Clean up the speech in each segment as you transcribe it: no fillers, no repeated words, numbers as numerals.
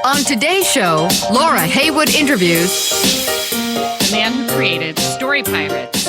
On today's show, Laura Heywood interviews the man who created Story Pirates,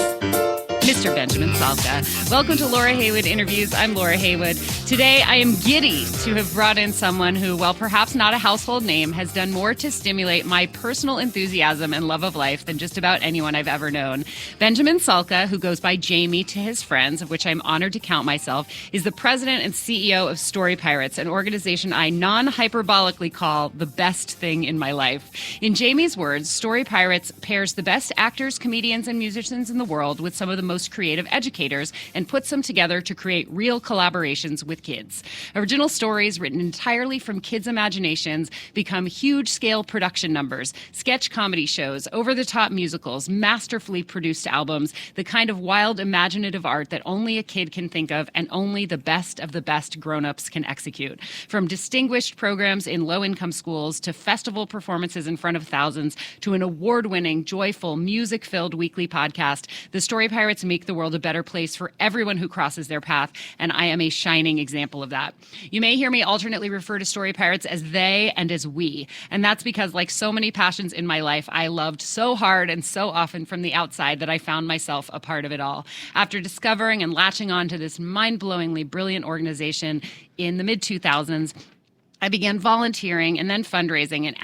Mr. Benjamin Salka. Welcome to Laura Heywood Interviews. I'm Laura Heywood. Today, I am giddy to have brought in someone who, while perhaps not a household name, has done more to stimulate my personal enthusiasm and love of life than just about anyone I've ever known. Benjamin Salka, who goes by Jamie to his friends, of which I'm honored to count myself, is the president and CEO of Story Pirates, an organization I non-hyperbolically call the best thing in my life. In Jamie's words, Story Pirates pairs the best actors, comedians, and musicians in the world with some of the most creative educators and puts them together to create real collaborations with kids. Original stories written entirely from kids' imaginations become huge-scale production numbers, sketch comedy shows, over-the-top musicals, masterfully produced albums, the kind of wild imaginative art that only a kid can think of and only the best of the best grownups can execute. From distinguished programs in low-income schools to festival performances in front of thousands to an award-winning, joyful, music-filled weekly podcast, the Story Pirates make the world a better place for everyone who crosses their path, and I am a shining example of that. You may hear me alternately refer to Story Pirates as they and as we, and that's because, like so many passions in my life, I loved so hard and so often from the outside that I found myself a part of it all. After discovering and latching on to this mind-blowingly brilliant organization in the mid-2000s, I began volunteering and then fundraising and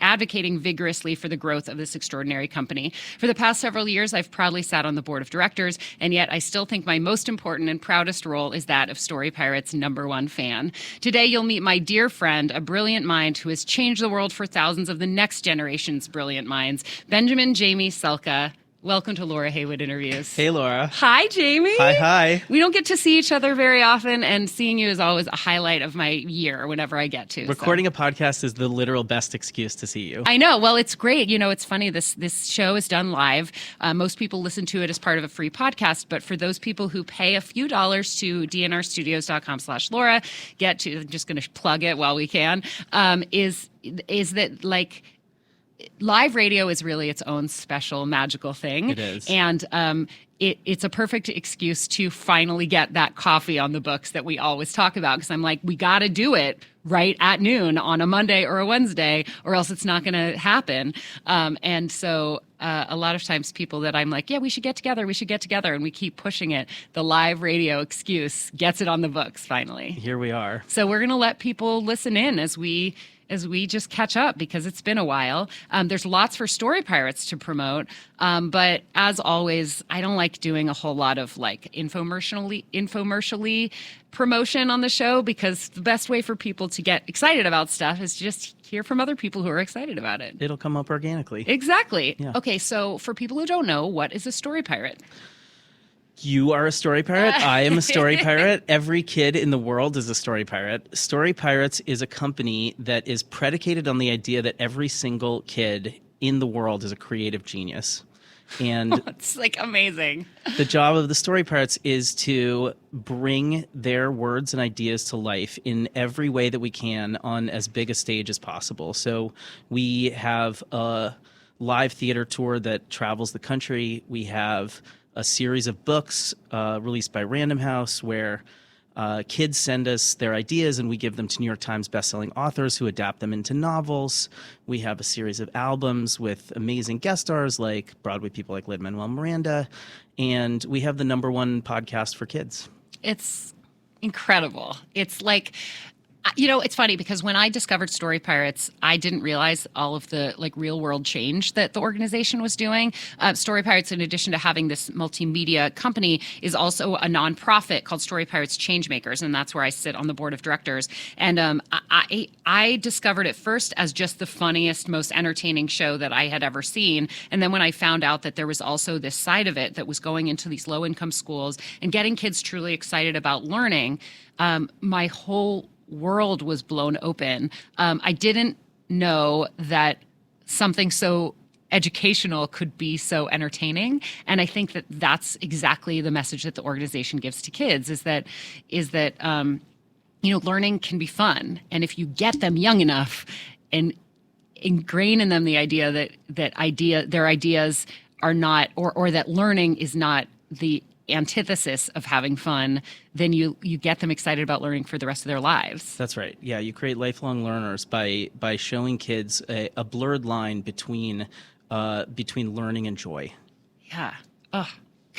advocating vigorously for the growth of this extraordinary company. For the past several years, I've proudly sat on the board of directors, and yet I still think my most important and proudest role is that of Story Pirates' #1 fan. Today, you'll meet my dear friend, a brilliant mind who has changed the world for thousands of the next generation's brilliant minds, Benjamin Jamie Salka. Welcome to Laura Heywood Interviews. Hey, Laura. Hi, Jamie. Hi. We don't get to see each other very often, and seeing you is always a highlight of my year whenever I get to. Recording a podcast is the literal best excuse to see you. I know. Well, it's great. You know, it's funny. This show is done live. Most people listen to it as part of a free podcast, but for those people who pay a few dollars to dnrstudios.com/Laura, get to, I'm just going to plug it while we can, is that like, live radio is really its own special magical thing. It is. And it's a perfect excuse to finally get that coffee on the books that we always talk about. Because I'm like, we got to do it right at noon on a Monday or a Wednesday, or else it's not going to happen. And so a lot of times people that I'm like, yeah, we should get together. And we keep pushing it. The live radio excuse gets it on the books finally. Here we are. So we're going to let people listen in as we just catch up, because it's been a while. There's lots for Story Pirates to promote, but as always, I don't like doing a whole lot of like infomercially promotion on the show, because the best way for people to get excited about stuff is just hear from other people who are excited about it. It'll come up organically. Exactly. Yeah. Okay, so for people who don't know, what is a Story Pirate? You are a story pirate. I am a story pirate. Every kid in the world is a story pirate. Story Pirates is a company that is predicated on the idea that every single kid in the world is a creative genius. And it's like amazing. The job of the Story Pirates is to bring their words and ideas to life in every way that we can on as big a stage as possible. So we have a live theater tour that travels the country. We have a series of books released by Random House where kids send us their ideas and we give them to New York Times bestselling authors who adapt them into novels. We have a series of albums with amazing guest stars like Broadway people like Lin-Manuel Miranda. And we have the #1 podcast for kids. It's incredible. It's like, you know, it's funny because when I discovered Story Pirates, I didn't realize all of the like real world change that the organization was doing. Story Pirates, in addition to having this multimedia company, is also a nonprofit called Story Pirates Changemakers, and that's where I sit on the board of directors. And I discovered it first as just the funniest, most entertaining show that I had ever seen. And then when I found out that there was also this side of it that was going into these low income schools and getting kids truly excited about learning, my whole world was blown open. I didn't know that something so educational could be so entertaining, and I think that that's exactly the message that the organization gives to kids: is that you know, learning can be fun, and if you get them young enough and ingrain in them the idea that their ideas are not, or that learning is not the antithesis of having fun, then you get them excited about learning for the rest of their lives. That's right. Yeah, you create lifelong learners by showing kids a blurred line between learning and joy. Yeah. Ugh.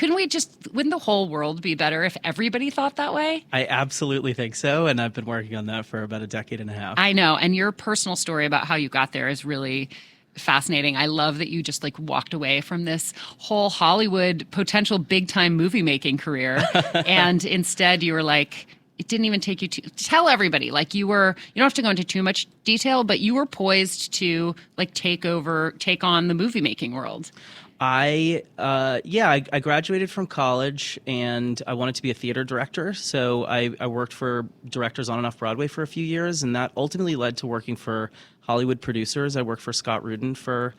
Wouldn't the whole world be better if everybody thought that way? I absolutely think so, and I've been working on that for about a decade and a half. I know, and your personal story about how you got there is really fascinating. I love that you just walked away from this whole Hollywood potential big time movie making career, and instead you were like, it didn't even take you to tell everybody. You don't have to go into too much detail, but you were poised to take on the movie making world. I graduated from college and I wanted to be a theater director. So I worked for directors on and off Broadway for a few years, and that ultimately led to working for Hollywood producers. I worked for Scott Rudin for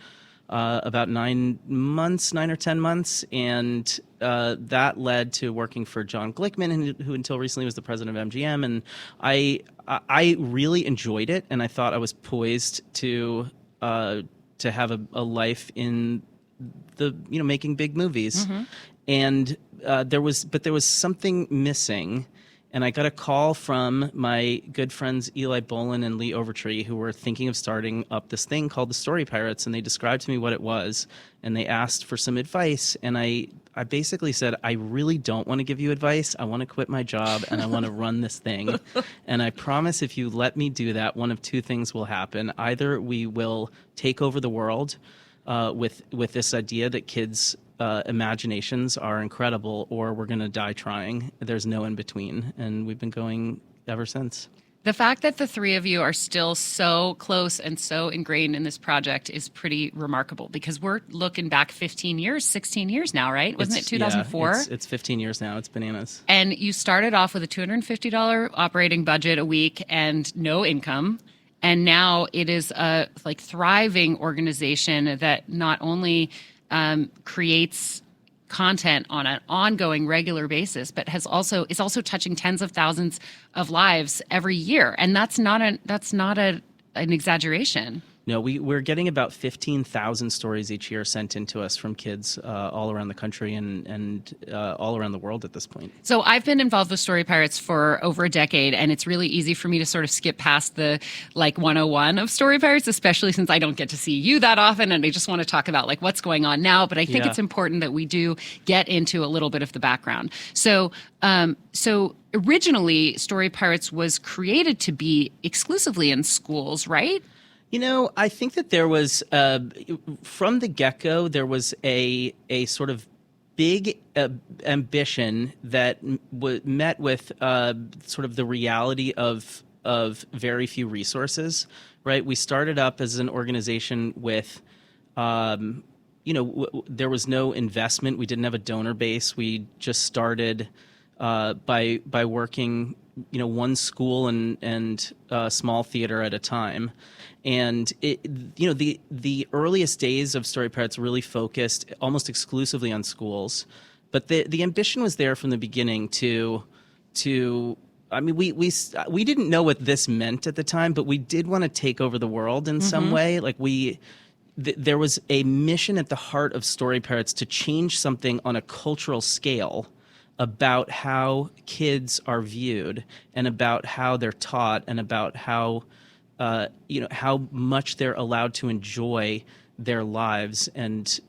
about 9 or 10 months, and that led to working for John Glickman, who until recently was the president of MGM. And I really enjoyed it, and I thought I was poised to have a life in the making big movies. Mm-hmm. And there was something missing, and I got a call from my good friends Eli Bolin and Lee Overtree, who were thinking of starting up this thing called the Story Pirates, and they described to me what it was, and they asked for some advice, and I basically said, I really don't want to give you advice. I want to quit my job and I want to run this thing. And I promise if you let me do that, one of two things will happen. Either we will take over the world with this idea that kids' imaginations are incredible, or we're going to die trying. There's no in between, and we've been going ever since. The fact that the three of you are still so close and so ingrained in this project is pretty remarkable, because we're looking back 15 years, 16 years now, right? Wasn't it 2004? Yeah, it's 15 years now. It's bananas. And you started off with a $250 operating budget a week and no income. And now it is a thriving organization that not only creates content on an ongoing, regular basis, but is also touching tens of thousands of lives every year. And that's not an exaggeration. No, we're getting about 15,000 stories each year sent in to us from kids all around the country and all around the world at this point. So I've been involved with Story Pirates for over a decade, and it's really easy for me to sort of skip past the 101 of Story Pirates, especially since I don't get to see you that often, and I just want to talk about what's going on now. But I think it's important that we do get into a little bit of the background. So originally, Story Pirates was created to be exclusively in schools, right? I think that there was, from the get-go, there was a sort of big ambition that met with sort of the reality of very few resources, right? We started up as an organization with, there was no investment. We didn't have a donor base. We just started by working, one school and small theater at a time. And the earliest days of Story Pirates really focused almost exclusively on schools, but the ambition was there from the beginning to we didn't know what this meant at the time, but we did want to take over the world in some way. There was a mission at the heart of Story Pirates to change something on a cultural scale about how kids are viewed and about how they're taught and about how much they're allowed to enjoy their lives and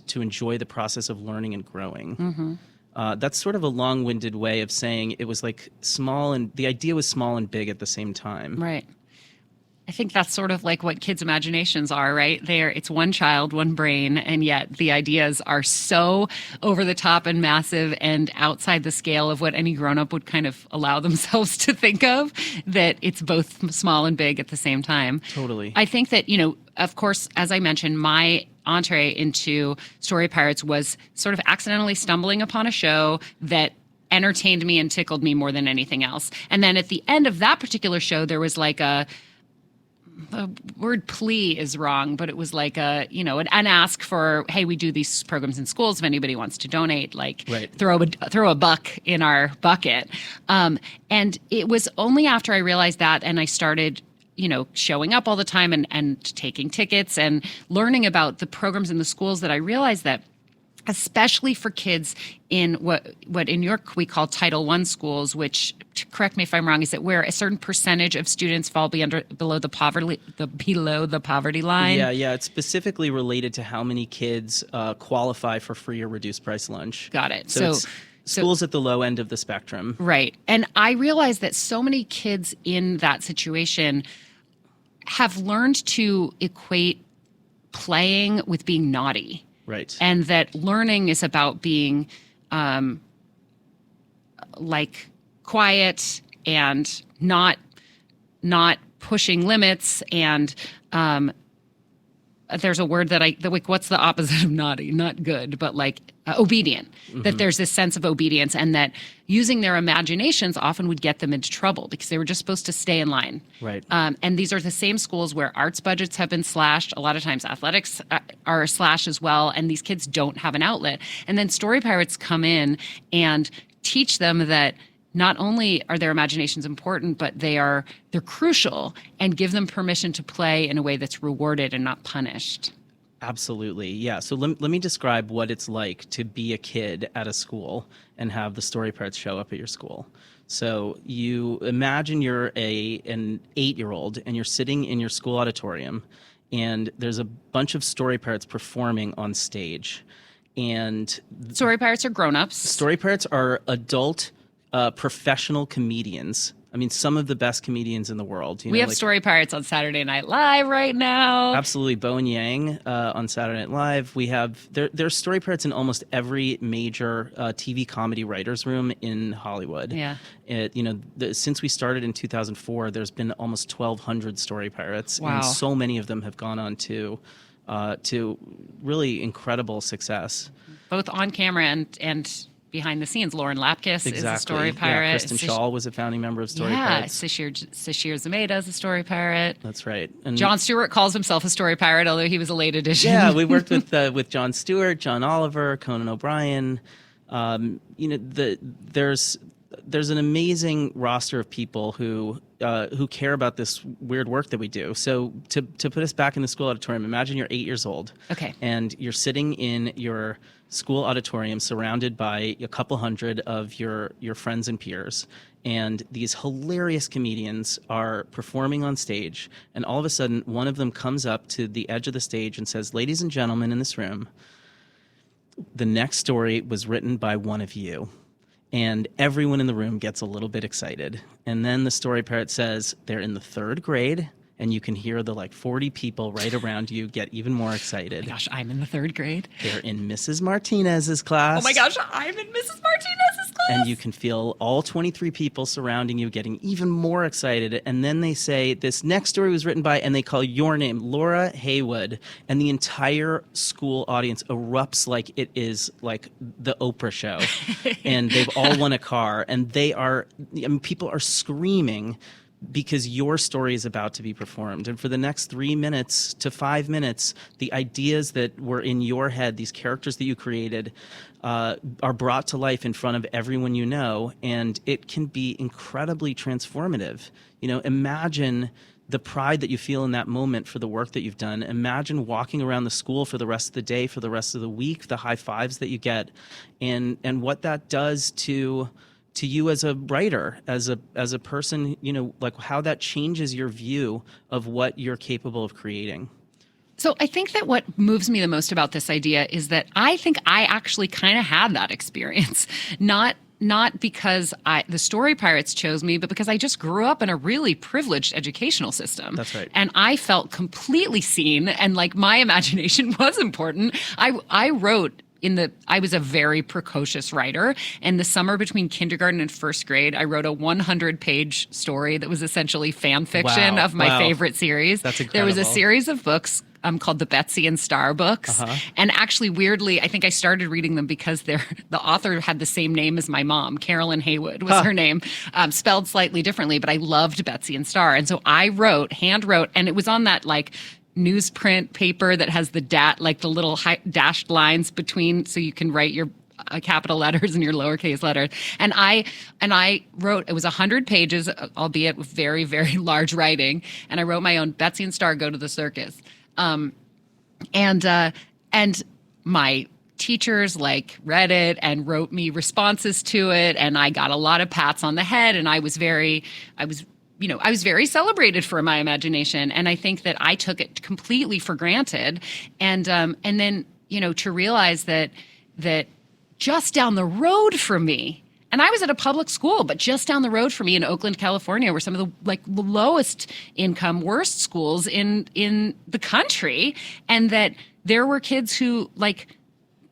to enjoy the process of learning and growing. Mm-hmm. That's sort of a long-winded way of saying it was small, and the idea was small and big at the same time. Right. I think that's sort of what kids' imaginations are, right? It's one child, one brain, and yet the ideas are so over the top and massive and outside the scale of what any grown-up would kind of allow themselves to think of, that it's both small and big at the same time. Totally. I think that, of course, as I mentioned, my entree into Story Pirates was sort of accidentally stumbling upon a show that entertained me and tickled me more than anything else. And then at the end of that particular show, there was the word plea is wrong, but it was an ask for, hey, we do these programs in schools. If anybody wants to donate, right. throw a buck in our bucket. And it was only after I realized that, and I started, showing up all the time and taking tickets and learning about the programs in the schools, that I realized that especially for kids in what in New York we call Title I schools, which, correct me if I'm wrong, is it where a certain percentage of students fall below the poverty line? Yeah. It's specifically related to how many kids qualify for free or reduced price lunch. Got it. So it's schools at the low end of the spectrum. Right. And I realized that so many kids in that situation have learned to equate playing with being naughty. Right. And that learning is about being like quiet and not pushing limits. And there's a word what's the opposite of naughty? Not good, but like obedient. That there's this sense of obedience, and that using their imaginations often would get them into trouble because they were just supposed to stay in line. Right. And these are the same schools where arts budgets have been slashed. A lot of times athletics are slashed as well, and these kids don't have an outlet. And then Story Pirates come in and teach them that not only are their imaginations important, but they're crucial, and give them permission to play in a way that's rewarded and not punished. Absolutely. Yeah. So let me describe what it's like to be a kid at a school and have the Story Pirates show up at your school. So you imagine you're an 8-year-old and you're sitting in your school auditorium, and there's a bunch of Story Pirates performing on stage. And Story Pirates are grownups. Story Pirates are adult professional comedians. I mean, some of the best comedians in the world. We have Story Pirates on Saturday Night Live right now. Absolutely. Bo and Yang on Saturday Night Live. We have, there's Story Pirates in almost every major TV comedy writer's room in Hollywood. Yeah. Since we started in 2004, there's been almost 1,200 Story Pirates. Wow. And so many of them have gone on to really incredible success. Both on camera and behind the scenes. Lauren Lapkus is a Story Pirate. Yeah, Kristen Schaal was a founding member of Story Pirates. Sashir Zameda is a Story Pirate. That's right. And Jon Stewart calls himself a Story Pirate, although he was a late addition. Yeah, we worked with Jon Stewart, John Oliver, Conan O'Brien. There's an amazing roster of people who care about this weird work that we do. So to put us back in the school auditorium, imagine you're 8 years old. Okay. And you're sitting in your school auditorium surrounded by a couple hundred of your friends and peers. And these hilarious comedians are performing on stage. And all of a sudden, one of them comes up to the edge of the stage and says, "Ladies and gentlemen in this room, the next story was written by one of you." And everyone in the room gets a little bit excited. And then the Story Parrot says they're in the 3rd grade, and you can hear the 40 people right around you get even more excited. Oh my gosh, I'm in the 3rd grade. They're in Mrs. Martinez's class. Oh my gosh, I'm in Mrs. Martinez's class. And you can feel all 23 people surrounding you getting even more excited. And then they say, this next story was written by, and they call your name, Laura Heywood. And the entire school audience erupts like it is like the Oprah show. And they've all won a car. And people are screaming because your story is about to be performed. And for the next 3 minutes to 5 minutes, the ideas that were in your head, these characters that you created, are brought to life in front of everyone you know, and it can be incredibly transformative. Imagine the pride that you feel in that moment for the work that you've done. Imagine walking around the school for the rest of the day, for the rest of the week, the high fives that you get, and what that does to you as a writer, as a person, how that changes your view of what you're capable of creating. So I think that what moves me the most about this idea is that I think I actually kind of had that experience, not because the Story Pirates chose me, but because I just grew up in a really privileged educational system. That's right. And I felt completely seen, and my imagination was important. I wrote I was a very precocious writer. In the summer between kindergarten and 1st grade, I wrote a 100-page story that was essentially fan fiction of my favorite series. That's incredible. There was a series of books called the Betsy and Star books. Uh-huh. And actually, weirdly, I think I started reading them because the author had the same name as my mom. Carolyn Heywood was her name, spelled slightly differently, but I loved Betsy and Star. And so I hand wrote, and it was on that newsprint paper that has the the little dashed lines between, so you can write your capital letters and your lowercase letters. And I wrote, it was 100 pages, albeit with very, very large writing. And I wrote my own Betsy and Star Go to the Circus. And my teachers like read it and wrote me responses to it, and I got a lot of pats on the head, and I was very celebrated for my imagination. And I think that I took it completely for granted. And then, to realize that just down the road from me, and I was at a public school, but just down the road from me in Oakland, California, were some of the the lowest income, worst schools in the country. And that there were kids who it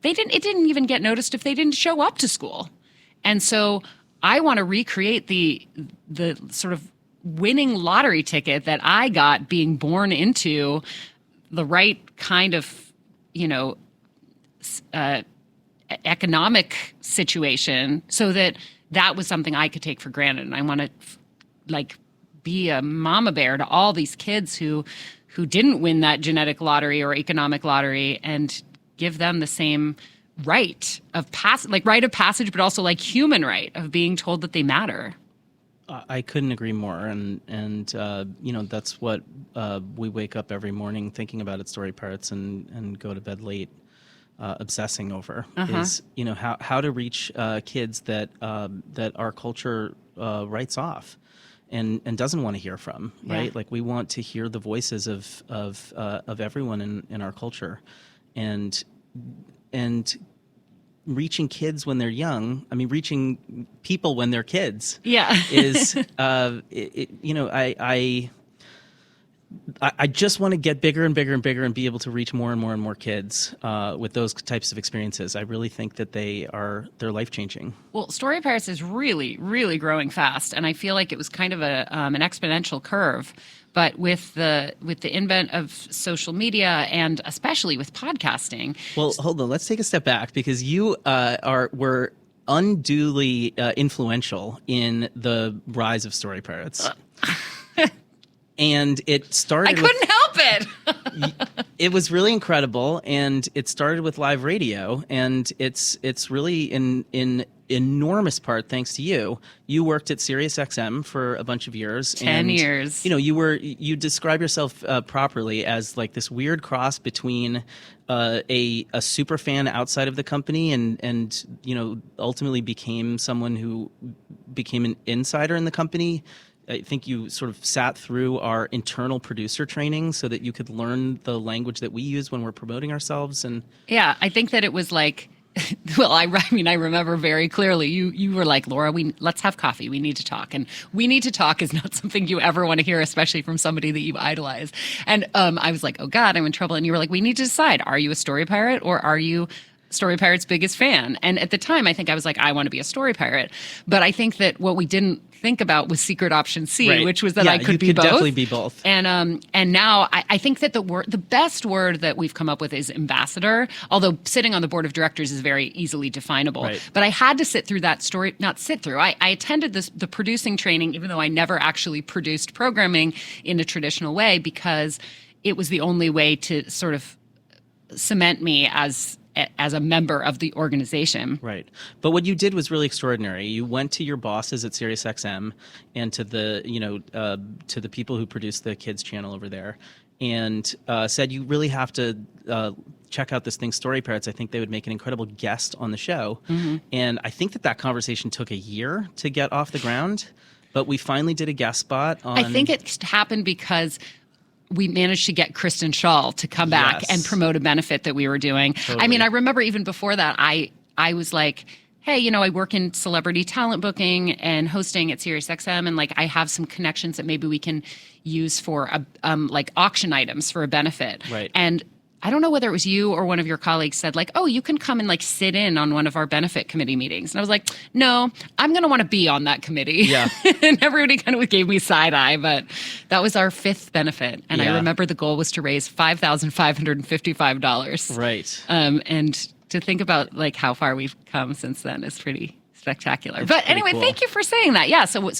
didn't even get noticed if they didn't show up to school. And so I want to recreate the sort of winning lottery ticket that I got being born into the right kind of, economic situation, so that was something I could take for granted. And I want to be a mama bear to all these kids who didn't win that genetic lottery or economic lottery, and give them the same right of rite of passage, but also human right of being told that they matter. I couldn't agree more, and that's what we wake up every morning thinking about at Story Pirates and go to bed late obsessing over is how to reach kids that our culture writes off and doesn't want to hear from, right? Yeah. We want to hear the voices of everyone in our culture, and reaching kids when they're young. I mean, reaching people when they're kids. Yeah. is I just want to get bigger and bigger and bigger and be able to reach more and more and more kids with those types of experiences. I really think that they're life-changing. Well, Story Pirates is really, really growing fast, and I feel like it was kind of an exponential curve. But with the invent of social media, and especially with podcasting. Well, hold on. Let's take a step back, because you were unduly influential in the rise of Story Pirates. And it started. I couldn't help it. It was really incredible, and it started with live radio, and it's really in enormous part thanks to you. You worked at SiriusXM for a bunch of years. 10 years. You describe yourself properly as this weird cross between a super fan outside of the company and ultimately became someone who became an insider in the company. I think you sort of sat through our internal producer training so that you could learn the language that we use when we're promoting ourselves. And yeah, I think that it was well, I remember very clearly. You were like, Laura, let's have coffee. We need to talk, and we need to talk is not something you ever want to hear, especially from somebody that you idolize. And I was like, oh God, I'm in trouble. And you were like, we need to decide: are you a story pirate or are you Story Pirate's biggest fan? And at the time, I think I was like, I want to be a story pirate. But I think that what we didn't think about was secret option C, right. which was that I could be both. Definitely be both. And now I think that the best word that we've come up with is ambassador. Although sitting on the board of directors is very easily definable. Right. But I had to sit through that story. Not sit through. I attended the producing training, even though I never actually produced programming in a traditional way, because it was the only way to sort of cement me as a member of the organization. Right. But what you did was really extraordinary. You went to your bosses at SiriusXM and to the people who produced the kids channel over there, and said, you really have to check out this thing, Story Pirates. I think they would make an incredible guest on the show. Mm-hmm. And I think that conversation took a year to get off the ground, but we finally did a guest spot on... I think it happened because we managed to get Kristen Schaal to come back and promote a benefit that we were doing. Totally. I mean, I remember even before that, I was like, hey, I work in celebrity talent booking and hosting at SiriusXM, and I have some connections that maybe we can use for auction items for a benefit. Right. And I don't know whether it was you or one of your colleagues said oh, you can come and sit in on one of our benefit committee meetings. And I was like, no, I'm going to want to be on that committee. Yeah. And everybody kind of gave me side eye, but that was our 5th benefit. And I remember the goal was to raise $5,555. Right. And to think about how far we've come since then is pretty spectacular. But anyway, cool. Thank you for saying that. Yeah. So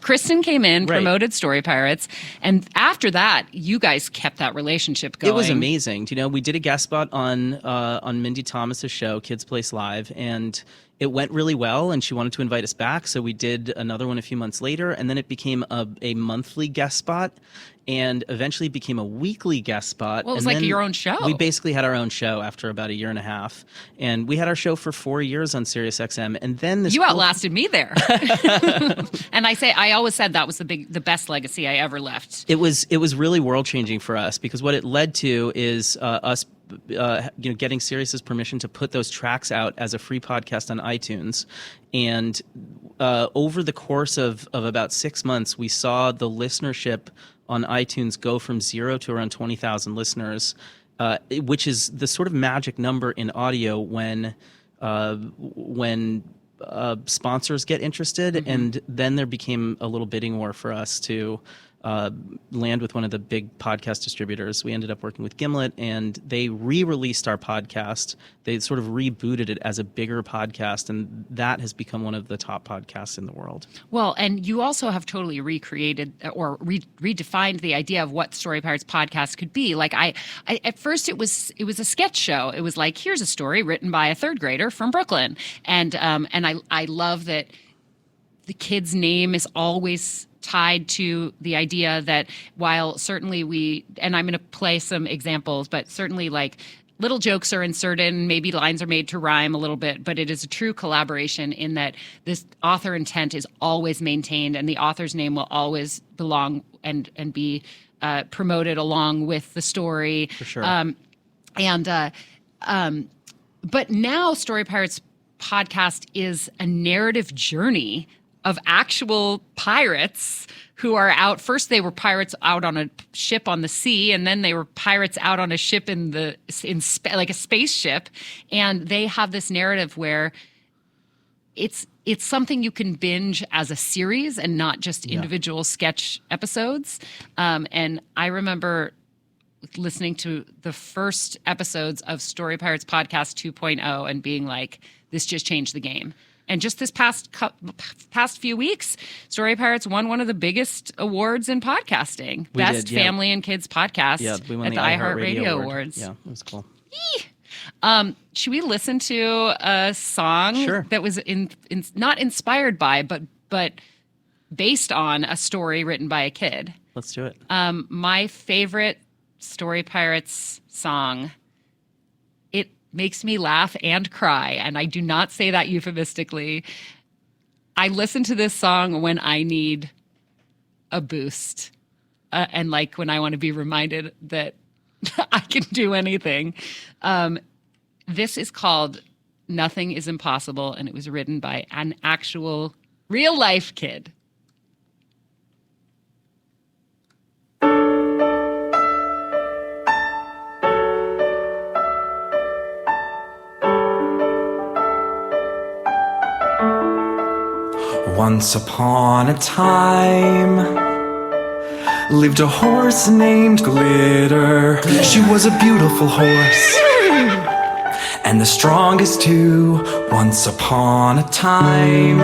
Kristen came in, promoted Story Pirates, and after that, you guys kept that relationship going. It was amazing. We did a guest spot on Mindy Thomas's show, Kids Place Live, and it went really well, and she wanted to invite us back. So we did another one a few months later, and then it became a monthly guest spot, and eventually became a weekly guest spot. Well, it was and like then your own show. We basically had our own show after about a year and a half, and we had our show for 4 years on SiriusXM. And then you outlasted me there. And I always said that was the best legacy I ever left. It was really world changing for us, because what it led to is us getting Sirius's permission to put those tracks out as a free podcast on iTunes. And over the course of about 6 months, we saw the listenership on iTunes go from 0 to around 20,000 listeners, which is the sort of magic number in audio when sponsors get interested. Mm-hmm. And then there became a little bidding war for us to land with one of the big podcast distributors. We ended up working with Gimlet, and they re-released our podcast. They sort of rebooted it as a bigger podcast, and that has become one of the top podcasts in the world. Well, and you also have totally recreated or redefined the idea of what Story Pirates podcast could be. Like I at first it was a sketch show. It was like, here's a story written by a third grader from Brooklyn, and I love that the kid's name is always tied to the idea that while certainly and I'm going to play some examples, but certainly like little jokes are inserted and maybe lines are made to rhyme a little bit, but it is a true collaboration in that this author intent is always maintained, and the author's name will always belong and be promoted along with the story. For sure. But now Story Pirates podcast is a narrative journey of actual pirates who are out. First, they were pirates out on a ship on the sea, and then they were pirates out on a ship like a spaceship. And they have this narrative where it's something you can binge as a series and not just individual sketch episodes. And I remember listening to the first episodes of Story Pirates Podcast 2.0 and being like, this just changed the game. And just this past few weeks, Story Pirates won one of the biggest awards in podcasting. Best Family and Kids Podcast we won at the iHeartRadio Awards. Yeah, it was cool. Should we listen to a song that was not inspired by, but based on a story written by a kid? Let's do it. My favorite Story Pirates song, it makes me laugh and cry, and I do not say that euphemistically. I listen to this song when I need a boost, and like when I want to be reminded that I can do anything. This is called Nothing is Impossible, and it was written by an actual real-life kid. Once upon a time lived a horse named Glitter. She was a beautiful horse, and the strongest too. Once upon a time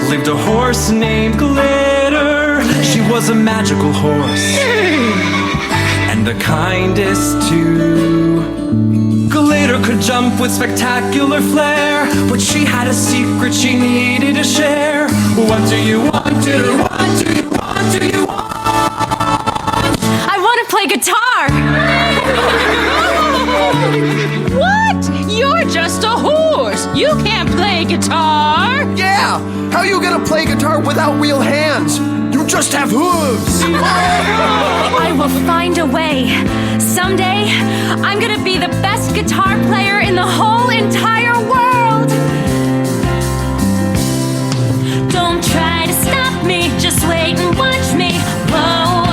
lived a horse named Glitter. She was a magical horse, and the kindest too. Glitter could jump with spectacular flair, but she had a secret she needed to share. What do you want? Do you want? Do you want? Do you want? I want to play guitar! What? You're just a horse! You can't play guitar! Yeah! How are you gonna play guitar without real hands? You just have hooves! I will find a way. Someday, I'm gonna be the best guitar player in the whole entire world! Don't try to stop me, just wait and watch me. Whoa,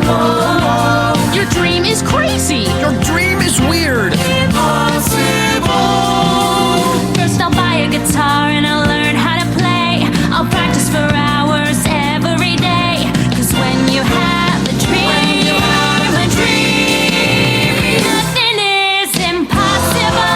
whoa, whoa. Your dream is crazy! Your dream is weird! Impossible! First I'll buy a guitar and I'll learn how to play. I'll practice for hours every day. 'Cause when you have a dream, nothing is impossible.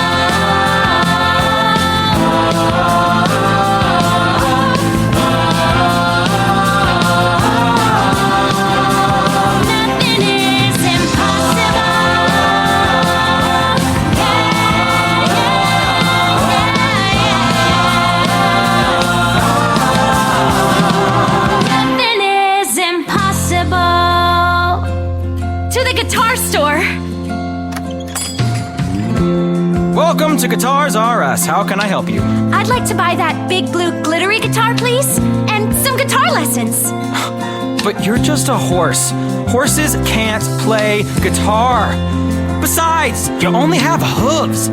to Guitars R Us. How can I help you? I'd like to buy that big blue glittery guitar, please, and some guitar lessons. But you're just a horse. Horses can't play guitar. Besides, you only have hooves.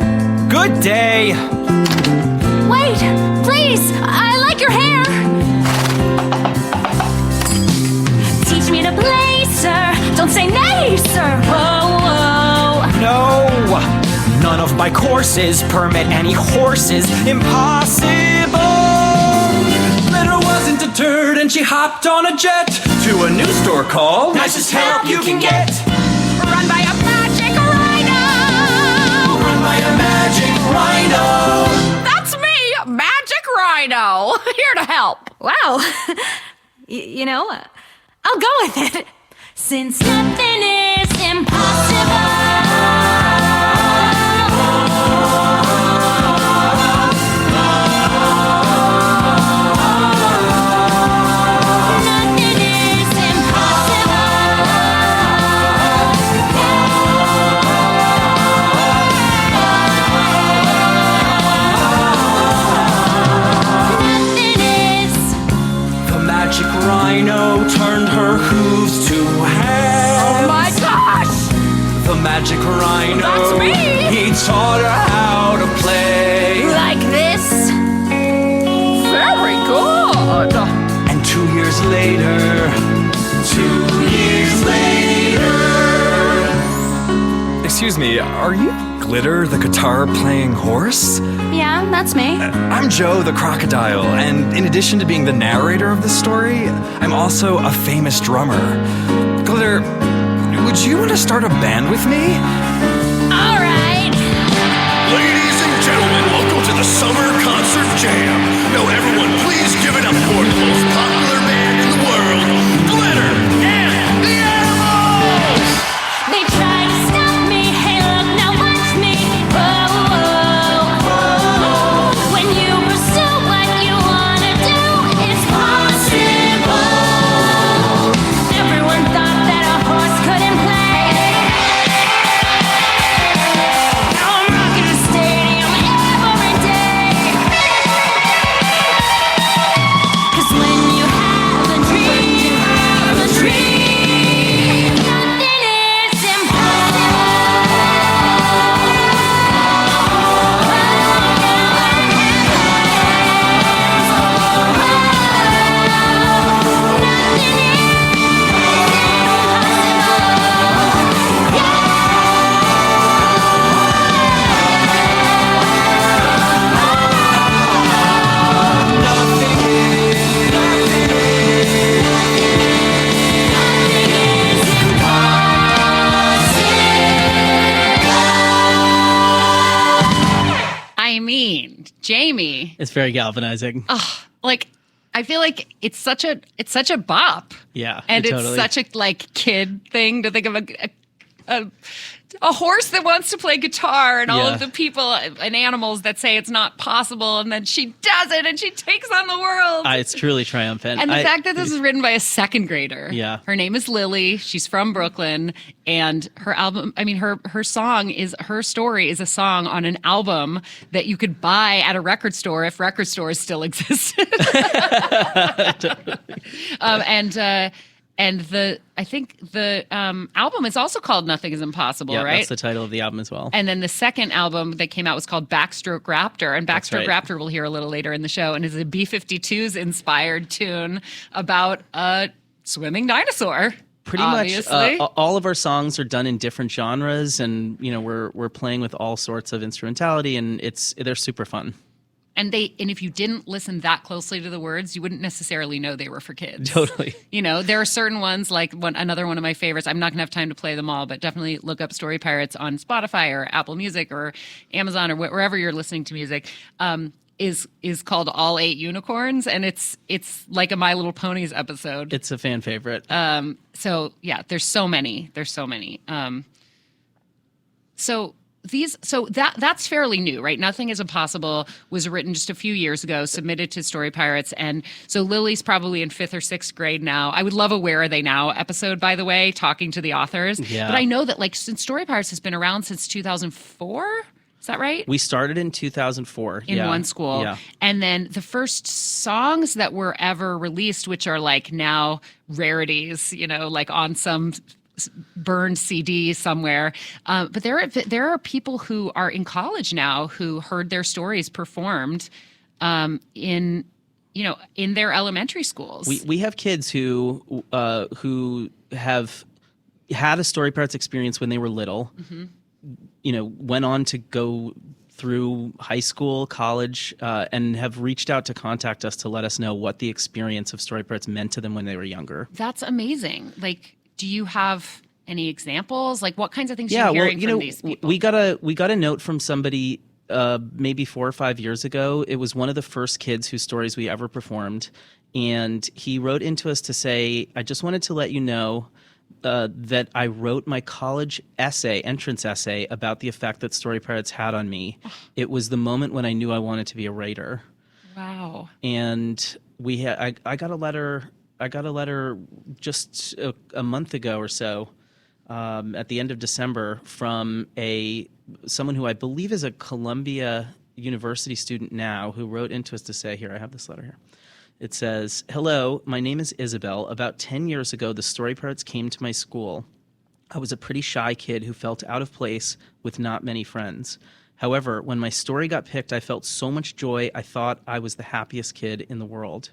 Good day. Wait, please, I like your hair. Teach me to play, sir. Don't say nay, sir. Whoa, whoa. No, none of my courses permit any horses. Impossible. Glitter wasn't deterred and she hopped on a jet to a new store called Nicest Help You Can Get. Run by a magic rhino. Run by a magic rhino. That's me, Magic Rhino. Here to help. Wow. I'll go with it. Since nothing is impossible. Rhino turned her hooves to hands. Oh my gosh! The magic rhino. That's me! He taught her how to play. Like this? Very good. And 2 years later, 2 years later. Excuse me, are you Glitter, the guitar-playing horse? Yeah, that's me. I'm Joe, the crocodile, and in addition to being the narrator of the story, I'm also a famous drummer. Glitter, would you want to start a band with me? All right. Ladies and gentlemen, welcome to the Summer Concert Jam. Now everyone, please give it up for the most popular band in the world, Glitter and the Animals! They try to stop me. Hey, look, now watch me. Whoa, whoa, whoa. When you pursue what you want to do, it's possible. Everyone thought that a horse couldn't play. Now I'm rocking the stadium every day. 'Cause when you have a dream, nothing is I mean, Jamie, It's very galvanizing. like, I feel like it's such a bop. Yeah, And it's totally. such a like kid thing to think of a horse that wants to play guitar and all Yeah. of the people and animals that say it's not possible, and then she does it and she takes on the world. It's truly triumphant. And the fact that this is written by a second grader. Yeah. Her name is Lily. She's from Brooklyn. And her album, I mean, her song is, her story is a song on an album that you could buy at a record store if record stores still existed. And I think the album is also called Nothing is Impossible, yeah, right? that's the title of the album as well. And then the second album that came out was called Backstroke Raptor. And Backstroke right. Raptor we'll hear a little later in the show, and is a B-52s inspired tune about a swimming dinosaur. Pretty obviously. much all of our songs are done in different genres, and we're playing with all sorts of instrumentality, and they're super fun. And if you didn't listen that closely to the words, you wouldn't necessarily know they were for kids. Totally. There are certain ones, like another one of my favorites. I'm not going to have time to play them all, but definitely look up Story Pirates on Spotify or Apple Music or Amazon or wherever you're listening to music. Is called All 8 Unicorns, and it's like a My Little Ponies episode. It's a fan favorite. So yeah, there's so many. That's fairly new, right? Nothing is Impossible was written just a few years ago, submitted to Story Pirates, and so Lily's probably in 5th or 6th grade now. I would love a Where Are They Now episode, by the way, talking to the authors. Yeah. But I know that since Story Pirates has been around since 2004, Is that right? We started in 2004. In one school. Yeah. And then the first songs that were ever released, which are like now rarities, like on some burned CD somewhere. But there are people who are in college now who heard their stories performed in their elementary schools. We have kids who have had a Story Pirates experience when they were little, went on to go through high school, college, and have reached out to contact us to let us know what the experience of Story Pirates meant to them when they were younger. That's amazing. Like, do you have any examples? Like, what kinds of things are you hearing from these people? We got a note from somebody maybe 4 or 5 years ago. It was one of the first kids whose stories we ever performed, and he wrote into us to say, "I just wanted to let you know that I wrote my college entrance essay about the effect that Story Pirates had on me. It was the moment when I knew I wanted to be a writer." Wow. And I got a letter. I got a letter just a month ago or so, at the end of December, from someone who I believe is a Columbia University student now, who wrote into us to say, here, I have this letter here. It says, "Hello, my name is Isabel. About 10 years ago, the Story Pirates came to my school. I was a pretty shy kid who felt out of place with not many friends. However, when my story got picked, I felt so much joy, I thought I was the happiest kid in the world.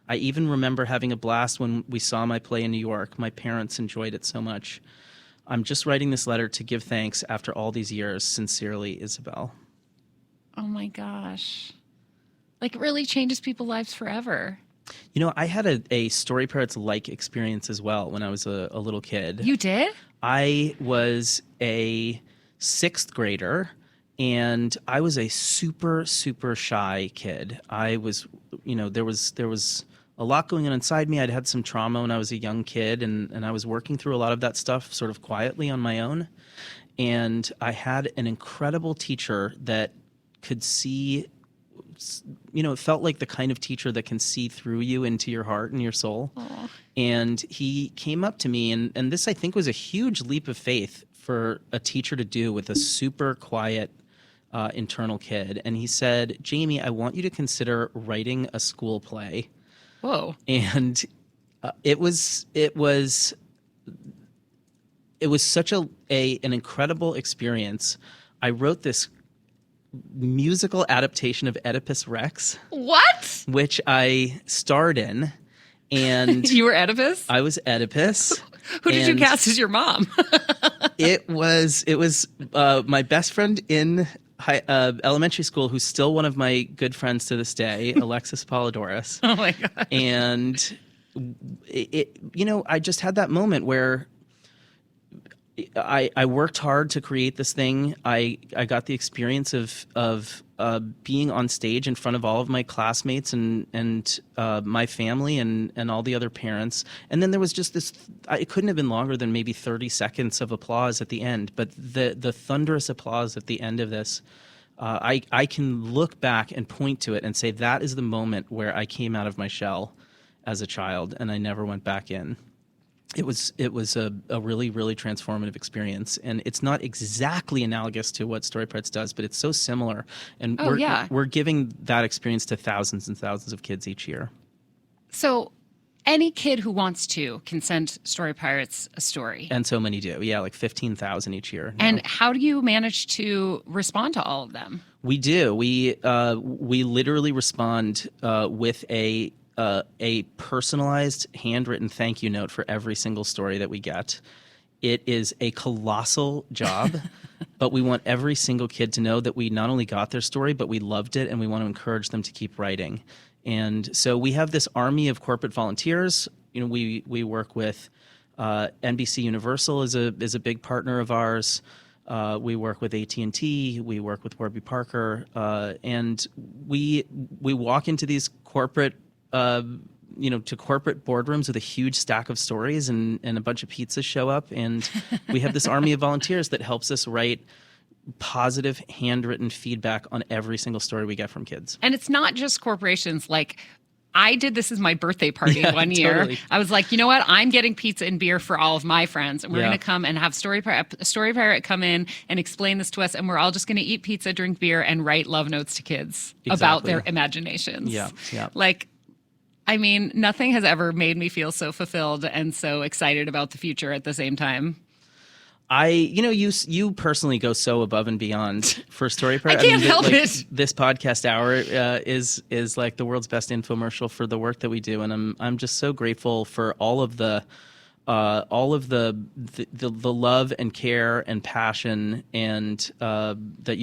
I even remember having a blast when we saw my play in New York. My parents enjoyed it so much. I'm just writing this letter to give thanks after all these years. Sincerely, Isabel." Oh my gosh. Like, it really changes people's lives forever. I had a Story Pirates-like experience as well when I was a little kid. You did? I was a 6th grader, and I was a super, super shy kid. I was, there was a lot going on inside me. I'd had some trauma when I was a young kid, and I was working through a lot of that stuff sort of quietly on my own. And I had an incredible teacher that could see, it felt like the kind of teacher that can see through you into your heart and your soul. Aww. And he came up to me, and this, I think, was a huge leap of faith for a teacher to do with a super quiet internal kid. And he said, "Jamie, I want you to consider writing a school play." Whoa. And it was such an incredible experience. I wrote this musical adaptation of Oedipus Rex. What? Which I starred in. And you were Oedipus? I was Oedipus. Who did you cast as your mom? It was my best friend in elementary school, who's still one of my good friends to this day, Alexis Polidorus. Oh my God. And I just had that moment where I worked hard to create this thing. I got the experience of being on stage in front of all of my classmates and my family and all the other parents. And then there was just this, it couldn't have been longer than maybe 30 seconds of applause at the end. But the thunderous applause at the end of this, I can look back and point to it and say that is the moment where I came out of my shell as a child and I never went back in. It was a really, really transformative experience, and it's not exactly analogous to what Story Pirates does, but it's so similar. And we're giving that experience to thousands and thousands of kids each year. So any kid who wants to can send Story Pirates a story. And so many do. Yeah, like 15,000 each year now. And how do you manage to respond to all of them? We do. We literally respond with a personalized handwritten thank you note for every single story that we get. It is a colossal job, but we want every single kid to know that we not only got their story, but we loved it, and we want to encourage them to keep writing. And so we have this army of corporate volunteers. We work with NBC Universal is a big partner of ours. We work with AT&T. We work with Warby Parker, and we walk into these corporate to corporate boardrooms with a huge stack of stories, and a bunch of pizzas show up, and we have this army of volunteers that helps us write positive handwritten feedback on every single story we get from kids. And it's not just corporations. Like, I did this as my birthday party one year. Totally. I was like, you know what? I'm getting pizza and beer for all of my friends, and we're Yeah. going to come and have a story pirate come in and explain this to us, and we're all just going to eat pizza, drink beer, and write love notes to kids about Exactly. their imaginations. Yeah, yeah. Like, I mean, nothing has ever made me feel so fulfilled and so excited about the future at the same time. You personally go so above and beyond for Story Pirate. I can't help it. This podcast hour is like the world's best infomercial for the work that we do, and I'm just so grateful for all of the love and care and passion and that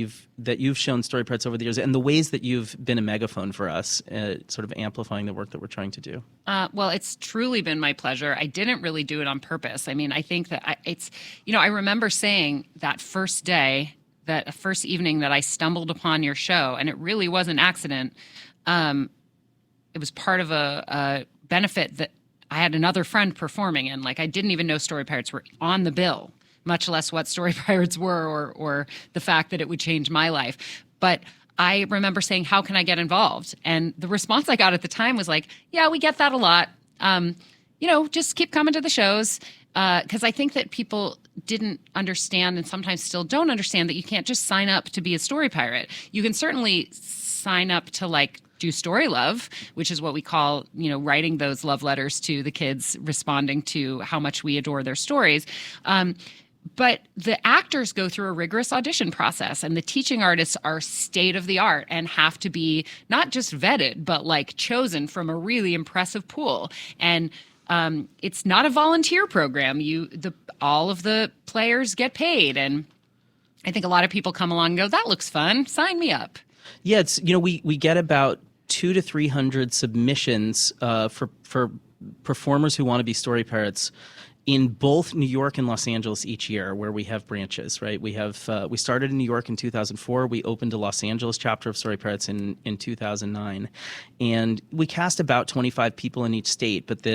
you've shown Story Pirates over the years, and the ways that you've been a megaphone for us, sort of amplifying the work that we're trying to do. Well, it's truly been my pleasure. I didn't really do it on purpose. I mean, I think that I remember saying that first day, that first evening that I stumbled upon your show, and it really was an accident. It was part of a benefit that I had another friend performing in. Like, I didn't even know Story Pirates were on the bill, much less what Story Pirates were or the fact that it would change my life. But I remember saying, how can I get involved? And the response I got at the time was like, yeah, we get that a lot. Just keep coming to the shows. Because I think that people didn't understand, and sometimes still don't understand, that you can't just sign up to be a story pirate. You can certainly sign up to do story love, which is what we call, writing those love letters to the kids, responding to how much we adore their stories. But the actors go through a rigorous audition process, and the teaching artists are state of the art and have to be not just vetted, but chosen from a really impressive pool. And it's not a volunteer program. All of the players get paid, and I think a lot of people come along and go, "That looks fun. Sign me up." Yeah, it's we get about 200 to 300 submissions for performers who want to be story pirates in both New York and Los Angeles each year, where we have branches. Right, we started in New York in 2004. We opened a Los Angeles chapter of Story Pirates in 2009, and we cast about 25 people in each state. But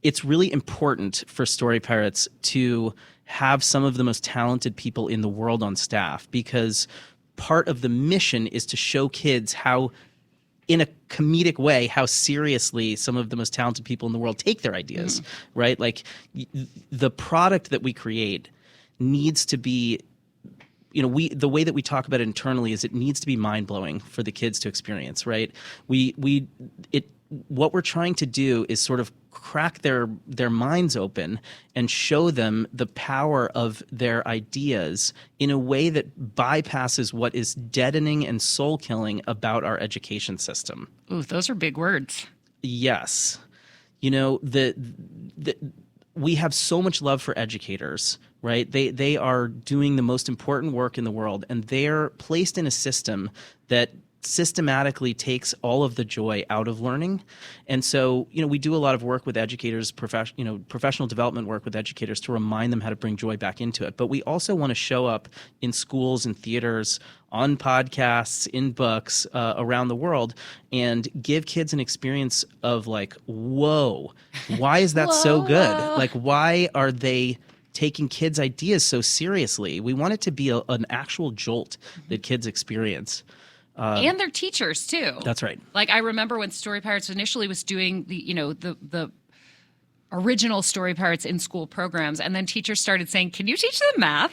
it's really important for Story Pirates to have some of the most talented people in the world on staff, because part of the mission is to show kids how, in a comedic way, how seriously some of the most talented people in the world take their ideas, right? The product that we create needs to be, the way that we talk about it internally is it needs to be mind-blowing for the kids to experience, right? What we're trying to do is sort of crack their minds open and show them the power of their ideas in a way that bypasses what is deadening and soul-killing about our education system. Ooh, those are big words. Yes. We have so much love for educators, right? They are doing the most important work in the world, and they're placed in a system that systematically takes all of the joy out of learning. And so, we do a lot of work with educators, professional development work with educators to remind them how to bring joy back into it. But we also want to show up in schools and theaters, on podcasts, in books around the world, and give kids an experience of whoa, why is that so good? Why are they taking kids' ideas so seriously? We want it to be an actual jolt that kids experience. And their teachers too. That's right. I remember when Story Pirates initially was doing the original Story Pirates in school programs, and then teachers started saying, "Can you teach them math?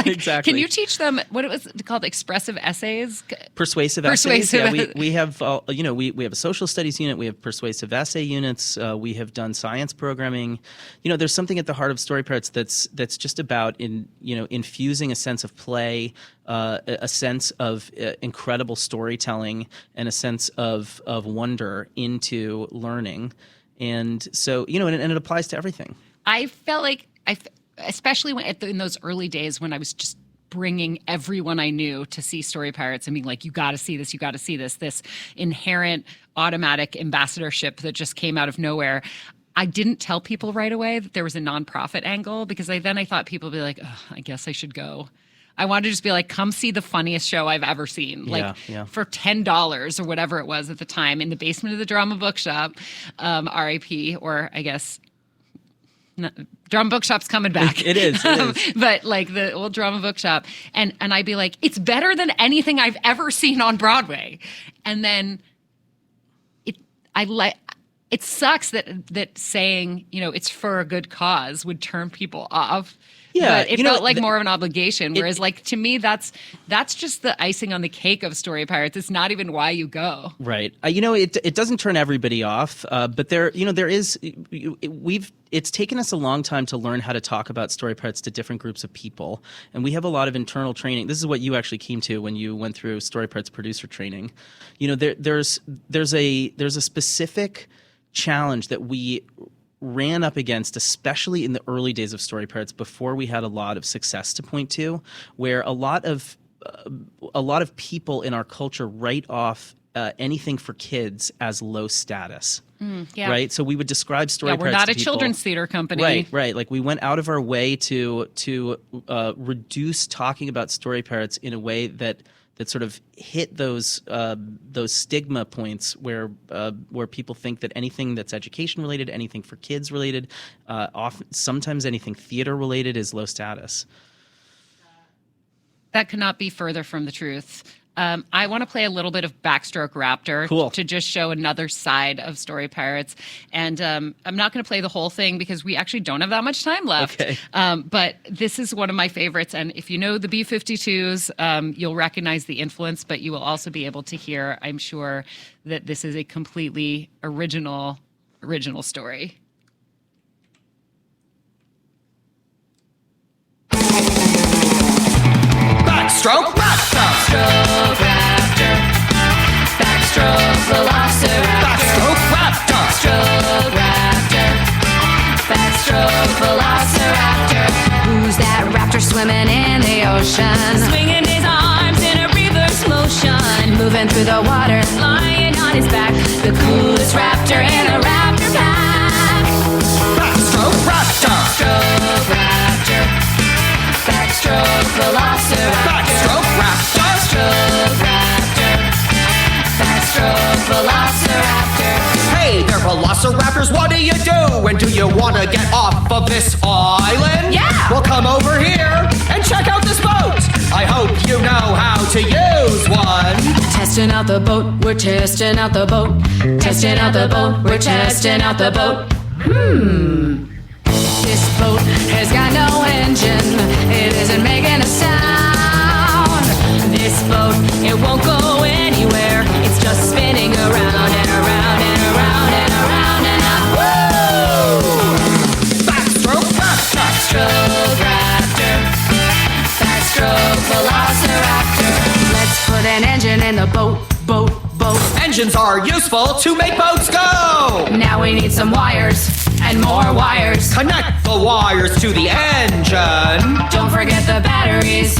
Exactly. Can you teach them what it was called, expressive essays, persuasive essays?" Yeah, we have we have a social studies unit. We have persuasive essay units. We have done science programming. There's something at the heart of Story Pirates that's just about infusing a sense of play, a sense of incredible storytelling, and a sense of wonder into learning. And so, and it applies to everything. I felt especially in those early days when I was just bringing everyone I knew to see Story Pirates and being like, you got to see this, you got to see this inherent automatic ambassadorship that just came out of nowhere. I didn't tell people right away that there was a nonprofit angle, because I thought people would be like, oh, I guess I should go. I wanted to just be like, come see the funniest show I've ever seen. For $10 or whatever it was at the time, in the basement of the Drama Bookshop, RIP, or I guess Drama Bookshop's coming back. It is. But like the old Drama Bookshop. And I'd be like, it's better than anything I've ever seen on Broadway. And then it sucks that saying, it's for a good cause would turn people off. Yeah, but it felt like more of an obligation. Whereas, like, to me, that's just the icing on the cake of Story Pirates. It's not even why you go. Right. It doesn't turn everybody off, but it's taken us a long time to learn how to talk about Story Pirates to different groups of people, and we have a lot of internal training. This is what you actually came to when you went through Story Pirates producer training. There's a specific challenge that we ran up against, especially in the early days of Story Pirates, before we had a lot of success to point to, where a lot of people in our culture write off anything for kids as low status. Yeah. Right? So we would describe Story Pirates we're not to a people. children's theater company. Right. Like we went out of our way to reduce talking about Story Pirates in a way that sort of hit those stigma points where people think that anything that's education related, anything for kids related, sometimes anything theater related is low status. That could not be further from the truth. I want to play a little bit of Backstroke Raptor to just show another side of Story Pirates. And I'm not going to play the whole thing because we actually don't have that much time left. Okay. But this is one of my favorites. And if you know the B-52s, you'll recognize the influence, but you will also be able to hear, I'm sure, that this is a completely original story. Backstroke Raptor! Backstroke Raptor. Backstroke Velociraptor. Backstroke Raptor! Backstroke Raptor. Backstroke Velociraptor. Who's that raptor swimming in the ocean? Swinging his arms in a reverse motion. Moving through the water, lying on his back. The coolest raptor in a raptor pack. Backstroke Raptor! Backstroke Raptor. Backstroke Velociraptor. Backstroke Raptor! Backstroke Raptor. Backstroke Velociraptor. Hey there, Velociraptors, what do you do? And do you want to get off of this island? Yeah! Well, come over here and check out this boat. I hope you know how to use one. Testing out the boat, we're testing out the boat. Testing out the boat, we're testing out the boat. This boat has got no engine, it isn't making a sound. This boat, it won't go anywhere, it's just spinning around and around and around and around and up. Woo! Backstroke Raptor! Backstroke Raptor. Backstroke Velociraptor. Let's put an engine in the boat. Engines are useful to make boats go. Now we need some wires and more wires. Connect the wires to the engine. Don't forget the batteries.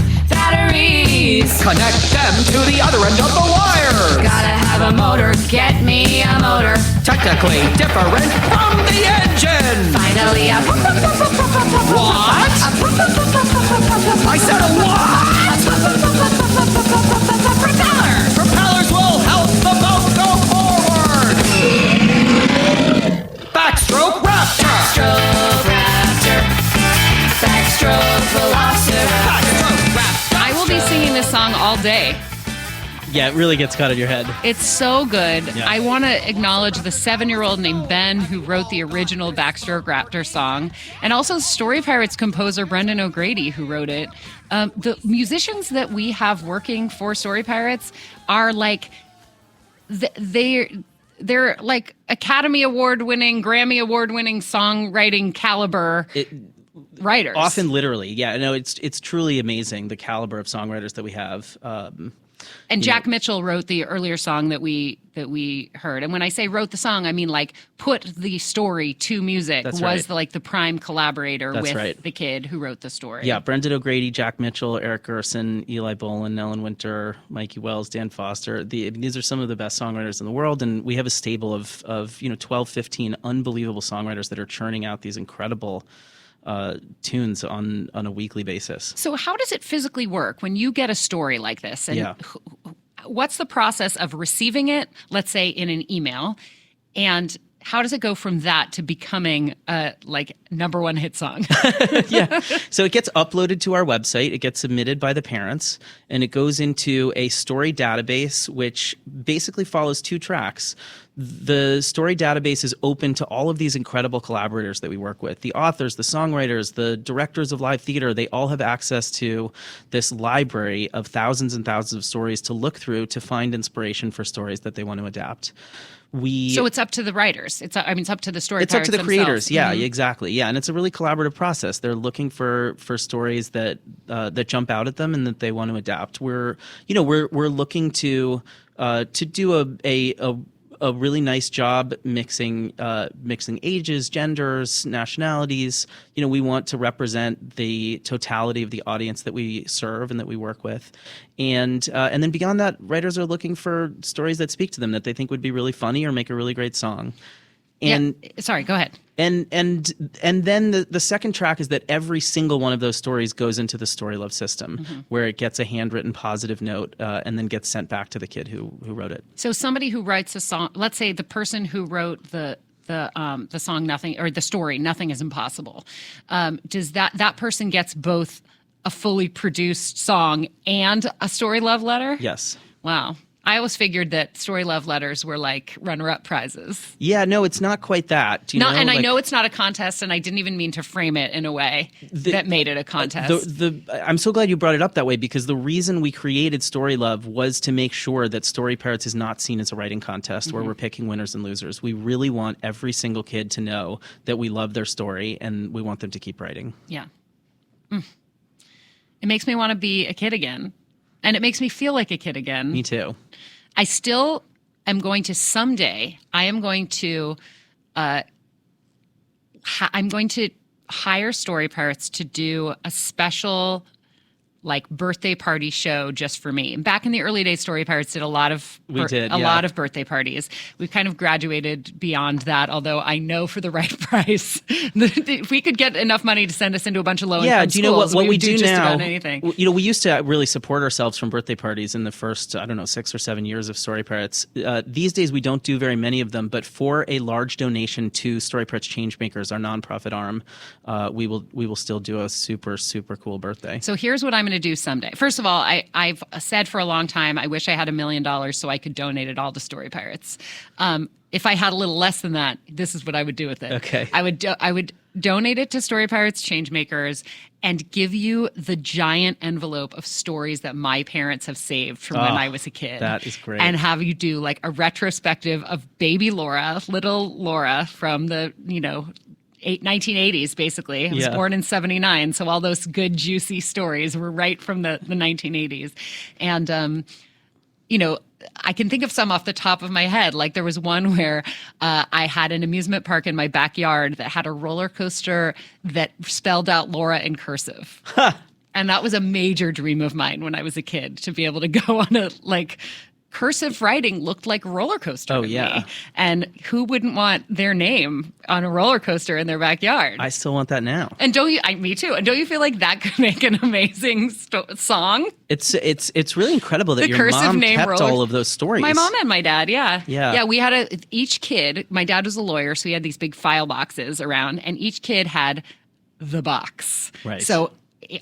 Connect them to the other end of the wire. Gotta have a motor, get me a motor. Technically different from the engine. Finally a What? I said a what? propeller. Propellers will help the boat go forward. Backstroke Raptor! Backstroke Raptor. Backstroke Velociraptor. Backstroke Raptor! I will be singing this song all day. Yeah, it really gets caught in your head. It's so good. Yeah. I want to acknowledge the 7-year-old named Ben who wrote the original Backstroke Raptor song, and also Story Pirates composer Brendan O'Grady who wrote it. The musicians that we have working for Story Pirates are like, they're like Academy Award winning, Grammy Award winning songwriting caliber writers. Often literally. Yeah, no, it's truly amazing, the caliber of songwriters that we have. And Jack Mitchell wrote the earlier song that we heard. And when I say wrote the song, I mean like put the story to music. That's was right. the prime collaborator That's with right. the kid who wrote the story. Yeah, Brendan O'Grady, Jack Mitchell, Eric Gerson, Eli Bolin, Ellen Winter, Mikey Wells, Dan Foster. These are some of the best songwriters in the world, and we have a stable of 12, 15 unbelievable songwriters that are churning out these incredible tunes on a weekly basis. So how does it physically work when you get a story like this? And Yeah. what's the process of receiving it, let's say in an email, and how does it go from that to becoming a like number one hit song? Yeah. So it gets uploaded to our website. It gets submitted by the parents, and it goes into a story database, which basically follows 2 tracks. The story database is open to all of these incredible collaborators that we work with. The authors, the songwriters, the directors of live theater, they all have access to this library of thousands and thousands of stories to look through to find inspiration for stories that they want to adapt. So it's up to the writers. It's up to the story. It's up to the themselves. creators. Yeah, exactly. Yeah, and it's a really collaborative process. They're looking for stories that jump out at them and that they want to adapt. We're looking to do a really nice job mixing ages, genders, nationalities. We want to represent the totality of the audience that we serve and that we work with. And then beyond that, writers are looking for stories that speak to them, that they think would be really funny or make a really great song. And sorry, go ahead. And then the second track is that every single one of those stories goes into the Story Love system, where it gets a handwritten positive note and then gets sent back to the kid who wrote it. So somebody who writes a song, let's say the person who wrote the song Nothing, or the story Nothing is Impossible, does that person gets both a fully produced song and a Story Love letter? Yes. Wow. I always figured that Story Love letters were like runner-up prizes. Yeah, no, it's not quite that. Do you know? And I know it's not a contest, and I didn't even mean to frame it in a way that made it a contest. I'm so glad you brought it up that way, because the reason we created Story Love was to make sure that Story Pirates is not seen as a writing contest where we're picking winners and losers. We really want every single kid to know that we love their story and we want them to keep writing. Yeah. It makes me want to be a kid again. And it makes me feel like a kid again. Me too. I still am going to someday, I'm going to hire Story Pirates to do a special like birthday party show just for me. And back in the early days, Story Pirates did a lot of lot of birthday parties. We've kind of graduated beyond that, although I know for the right price, if we could get enough money to send us into a bunch of low-income do you know what we do just now? About anything. We used to really support ourselves from birthday parties in the first, 6 or 7 years of Story Pirates. These days, we don't do very many of them, but for a large donation to Story Pirates Changemakers, our nonprofit arm, we will still do a super, super cool birthday. So here's what I'm going to do someday. First of all, I've said for a long time, I wish I had $1 million so I could donate it all to Story Pirates. If I had a little less than that, this is what I would do with it. Okay. I would donate it to Story Pirates Changemakers and give you the giant envelope of stories that my parents have saved from when I was a kid. That is great. And have you do like a retrospective of baby Laura, little Laura from the, 1980s, basically. I was born in 79, so all those good, juicy stories were right from the 1980s. And, I can think of some off the top of my head. Like there was one where I had an amusement park in my backyard that had a roller coaster that spelled out Laura in cursive. And that was a major dream of mine when I was a kid, to be able to go on a, cursive writing looked like a roller coaster to me. And who wouldn't want their name on a roller coaster in their backyard? I still want that now. And me too. And don't you feel like that could make an amazing song? It's really incredible that The your cursive mom name kept roller- all of those stories. My mom and my dad, yeah. Yeah. We had each kid, my dad was a lawyer, so he had these big file boxes around, and each kid had the box. Right. So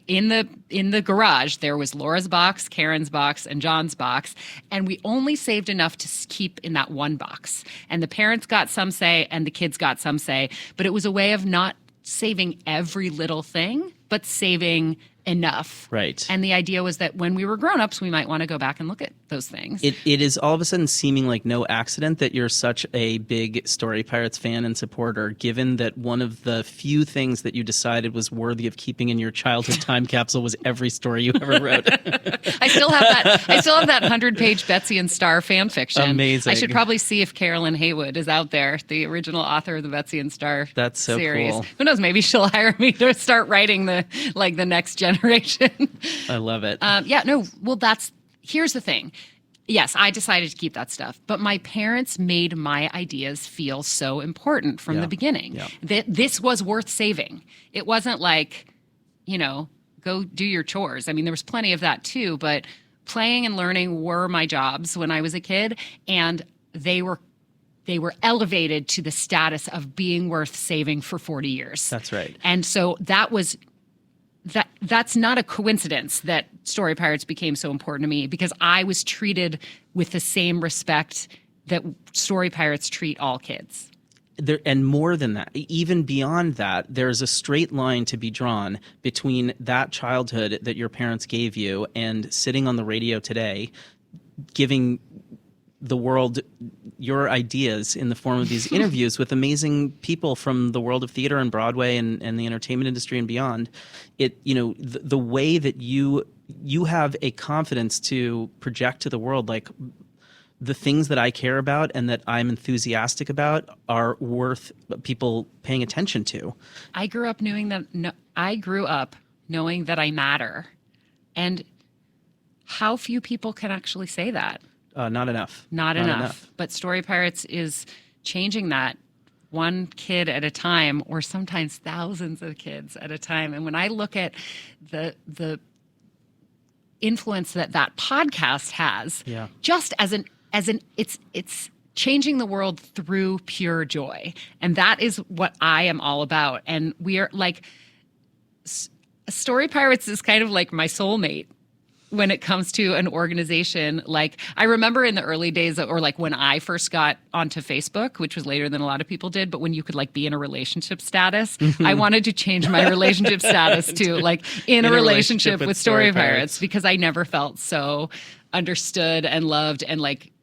in the garage, there was Laura's box, Karen's box, and John's box, and we only saved enough to keep in that one box. And the parents got some say, and the kids got some say, but it was a way of not saving every little thing, but saving enough. Right. And the idea was that when we were grown-ups, we might want to go back and look at those things. It is all of a sudden seeming like no accident that you're such a big Story Pirates fan and supporter, given that one of the few things that you decided was worthy of keeping in your childhood time capsule was every story you ever wrote. I still have that 100-page Betsy and Star fan fiction. Amazing. I should probably see if Carolyn Heywood is out there, the original author of the Betsy and Star That's so series. cool. Who knows? Maybe she'll hire me to start writing the next generation. I love it. Here's the thing. Yes, I decided to keep that stuff, but my parents made my ideas feel so important from the beginning. Yeah. That this was worth saving. It wasn't like, go do your chores. I mean, there was plenty of that too, but playing and learning were my jobs when I was a kid, and they were they were elevated to the status of being worth saving for 40 years. That's right. And so that's not a coincidence that Story Pirates became so important to me, because I was treated with the same respect that Story Pirates treat all kids. And more than that, even beyond that, there's a straight line to be drawn between that childhood that your parents gave you and sitting on the radio today, giving the world your ideas in the form of these interviews with amazing people from the world of theater and Broadway and the entertainment industry and beyond. The way that you have a confidence to project to the world, like, the things that I care about and that I'm enthusiastic about are worth people paying attention to. I grew up knowing that I matter. And how few people can actually say that? Not enough. Not enough. But Story Pirates is changing that, one kid at a time, or sometimes thousands of kids at a time. And when I look at the influence that podcast has, just as an it's changing the world through pure joy. And that is what I am all about. And we are like, Story Pirates is kind of like my soulmate when it comes to an organization. Like, I remember in the early days, or like when I first got onto Facebook, which was later than a lot of people did, but when you could like be in a relationship status, I wanted to change my relationship status to like in a relationship with Story Pirates, because I never felt so understood and loved and like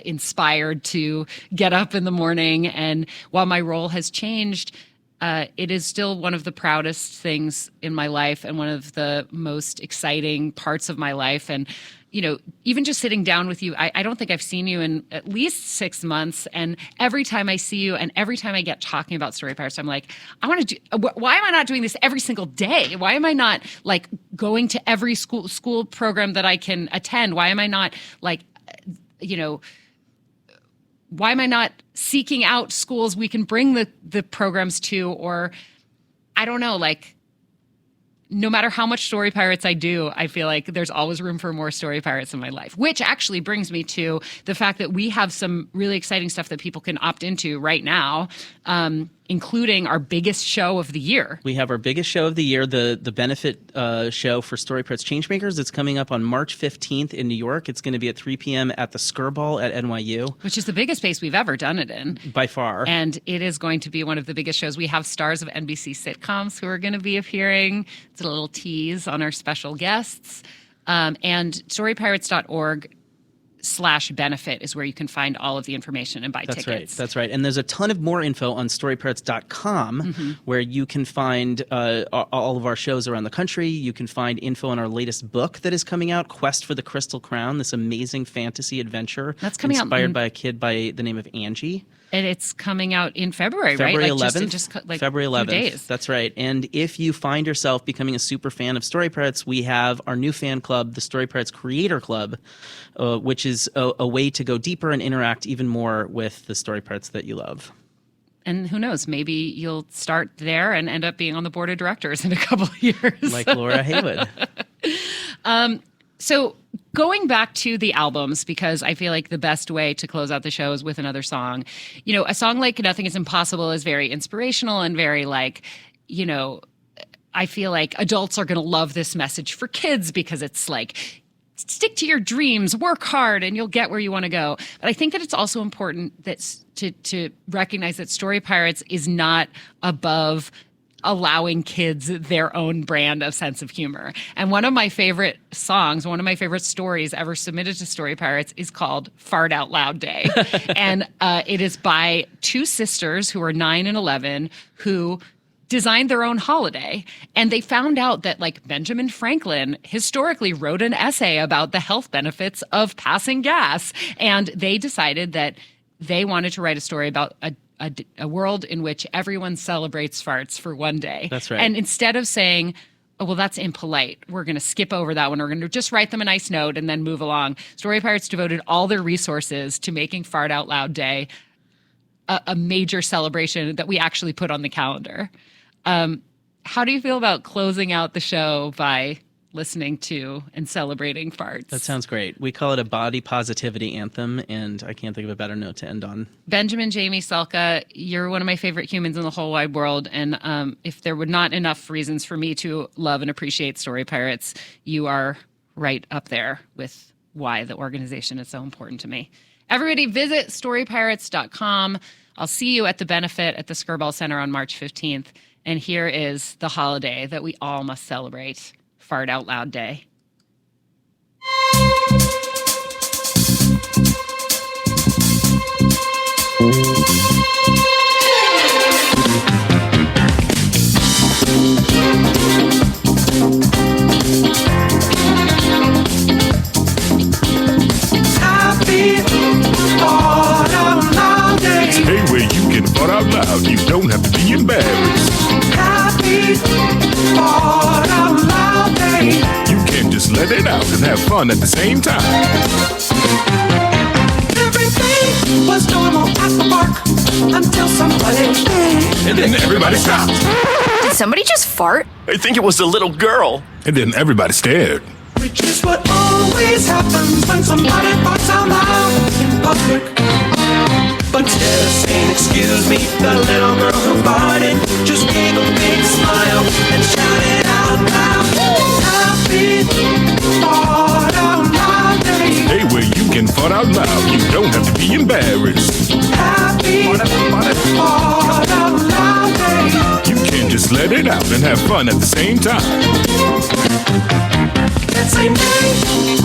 inspired to get up in the morning. And while my role has changed, it is still one of the proudest things in my life and one of the most exciting parts of my life. And, even just sitting down with you, I don't think I've seen you in at least 6 months. And every time I see you and every time I get talking about Story Pirates, I'm like, why am I not doing this every single day? Why am I not like going to every school program that I can attend? Why am I not like, why am I not seeking out schools we can bring the programs to? Or I don't know, like, no matter how much Story Pirates I do, I feel like there's always room for more Story Pirates in my life, which actually brings me to the fact that we have some really exciting stuff that people can opt into right now, including our biggest show of the year. We have our biggest show of the year, the benefit show for Story Pirates Changemakers. It's coming up on March 15th in New York. It's going to be at 3 p.m. at the Skirball at NYU. Which is the biggest space we've ever done it in. By far. And it is going to be one of the biggest shows. We have stars of NBC sitcoms who are going to be appearing. It's a little tease on our special guests. And storypirates.org/benefit is where you can find all of the information and buy tickets. That's right. And there's a ton of more info on storypirates.com where you can find all of our shows around the country. You can find info on our latest book that is coming out, Quest for the Crystal Crown, this amazing fantasy adventure that's coming inspired by a kid by the name of Angie. And it's coming out in February, right? February like 11th. Just like February 11th. 2 days. That's right. And if you find yourself becoming a super fan of Story Pirates, we have our new fan club, the Story Pirates Creator Club, which is a way to go deeper and interact even more with the Story Pirates that you love. And who knows, maybe you'll start there and end up being on the board of directors in a couple of years. Like Laura Heywood. So going back to the albums, because I feel like the best way to close out the show is with another song. A song like Nothing is Impossible is very inspirational and very like, I feel like adults are going to love this message for kids because it's like, stick to your dreams, work hard, and you'll get where you want to go. But I think that it's also important that to recognize that Story Pirates is not above allowing kids their own brand of sense of humor. And one of my favorite songs, one of my favorite stories ever submitted to Story Pirates is called Fart Out Loud Day. And it is by two sisters who are 9 and 11 who designed their own holiday. And they found out that like Benjamin Franklin historically wrote an essay about the health benefits of passing gas. And they decided that they wanted to write a story about a world in which everyone celebrates farts for one day. That's right. And instead of saying, oh, well, that's impolite, we're going to skip over that one, we're going to just write them a nice note and then move along, Story Pirates devoted all their resources to making Fart Out Loud Day a major celebration that we actually put on the calendar. How do you feel about closing out the show by listening to and celebrating farts. That sounds great. We call it a body positivity anthem, and I can't think of a better note to end on. Benjamin Jamie Salka, you're one of my favorite humans in the whole wide world. And if there were not enough reasons for me to love and appreciate Story Pirates, you are right up there with why the organization is so important to me. Everybody visit storypirates.com. I'll see you at the benefit at the Skirball Center on March 15th. And here is the holiday that we all must celebrate. Fart Out Loud Day. Happy Fart Out Loud Day. It's a day where you can fart out loud. You don't have to be embarrassed. Happy Fart Out Loud Day. You can just let it out and have fun at the same time. Everything was normal at the park until somebody. And then everybody stopped. Did somebody just fart? I think it was a little girl. And then everybody stared. Which is what always happens when somebody farts out loud in public. But instead of saying excuse me, the little girl who farted just gave a big smile and shouted out loud, Happy Fart Out Loud Day. Day where you can fart out loud. You don't have to be embarrassed. Happy Fart Out Loud Day. You can just let it out and have fun at the same time. That same day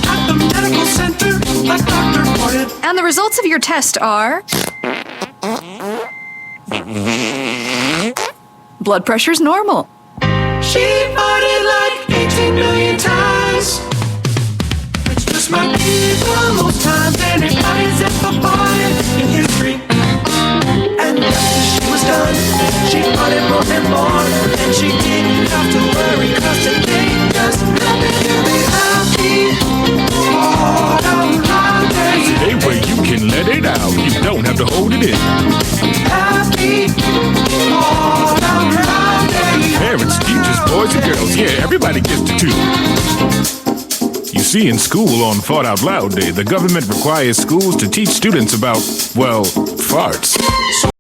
at the medical center, my doctor farted. And the results of your test are... blood pressure's normal. She farted like 18 million times, which just might be the most times anybody's ever farted in history. And after she was done, she farted more and more, and she didn't have to worry, cause today just happened to be happy. Fart Out Loud Day. Day where you can let it out. You don't have to hold it in. Happy Fart Out Loud Day. Parents, teachers, boys and girls, yeah, everybody gets to choose. You see, in school on Fart Out Loud Day, the government requires schools to teach students about, well, farts. So